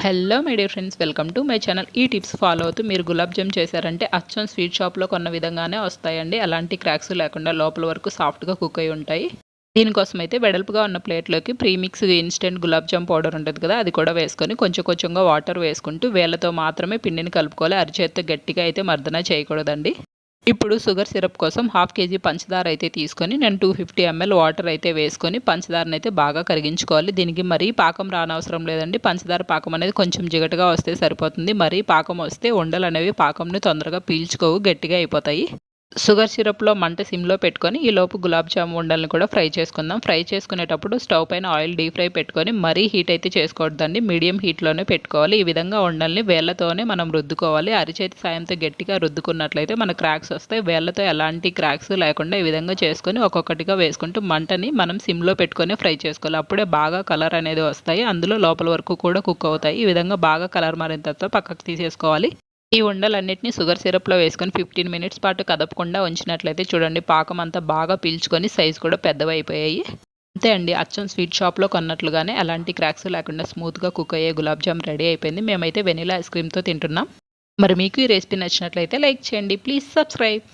Hello my dear friends, welcome to my channel. ఈ tips follow అవుతూ మీరు గులాబ్ జామ్ చేశారంటే అచ్చం స్వీట్ షాప్లో కొన్న విధంగానే వస్తాయండి. అలాంటి క్రాక్స్ లేకుండా లోపల వరకు సాఫ్ట్గా కుక్ అయి ఉంటాయి. దీనికోసం అయితే వెడల్పుగా ఉన్న ప్లేట్లోకి premix instant gulab jam powder ఉంటుంది కదా, అది కూడా వేసుకొని కొంచెం కొంచెంగా వాటర్ వేసుకుంటూ వేళ్ళతో మాత్రమే పిండిని కలుపుకోవాలి. అరిచేత్తో గట్టిగా అయితే మర్దన చేయకూడదండి. ఇప్పుడు షుగర్ సిరప్ కోసం 1/2 కేజీ పంచదార అయితే తీసుకొని నేను 250 ml వాటర్ అయితే వేసుకొని పంచదారని అయితే బాగా కరిగించుకోవాలి. దీనికి మరీ పాకం రానవసరం లేదండి. పంచదార పాకం అనేది కొంచెం జిగటగా వస్తే సరిపోతుంది. మరీ పాకం వస్తే ఉండలు అనేవి పాకంని తొందరగా పీల్చుకోవు, గట్టిగా అయిపోతాయి. షుగర్ సిరప్లో మంట సిమ్లో పెట్టుకొని ఈలోపు గులాబ్ జామ్ ఉండల్ని కూడా ఫ్రై చేసుకుందాం. ఫ్రై చేసుకునేటప్పుడు స్టవ్ పైన ఆయిల్ డీప్ ఫ్రై పెట్టుకొని మరీ హీట్ అయితే చేసుకోవద్దండి, మీడియం హీట్లోనే పెట్టుకోవాలి. ఈ విధంగా ఉండల్ని వేళ్లతోనే మనం రుద్దుకోవాలి. అరిచేతి సాయంతో గట్టిగా రుద్దుకున్నట్లయితే మన క్రాక్స్ వస్తాయి. వేళ్లతో ఎలాంటి క్రాక్స్ లేకుండా ఈ విధంగా చేసుకొని ఒక్కొక్కటిగా వేసుకుంటూ మంటని మనం సిమ్లో పెట్టుకొని ఫ్రై చేసుకోవాలి. అప్పుడే బాగా కలర్ అనేది వస్తాయి, అందులో లోపల వరకు కూడా కుక్ అవుతాయి. ఈ విధంగా బాగా కలర్ మారిన తర్వాత పక్కకు తీసేసుకోవాలి. ఈ ఉండలన్నిటిని షుగర్ సిరప్లో వేసుకొని 15 మినిట్స్ పాటు కదపకుండా ఉంచినట్లయితే చూడండి, పాకం అంతా బాగా పీల్చుకొని సైజు కూడా పెద్దవైపోయాయి. అంతే అండి, అచ్చం స్వీట్ షాప్లో కొన్నట్లుగానే ఎలాంటి క్రాక్స్ లేకుండా స్మూత్గా కుక్ అయ్యే గులాబ్ జామ్ రెడీ అయిపోయింది. మేమైతే వెనిలా ఐస్ క్రీమ్తో తింటున్నాం. మరి మీకు ఈ రెసిపీ నచ్చినట్లయితే లైక్ చేయండి. Please subscribe.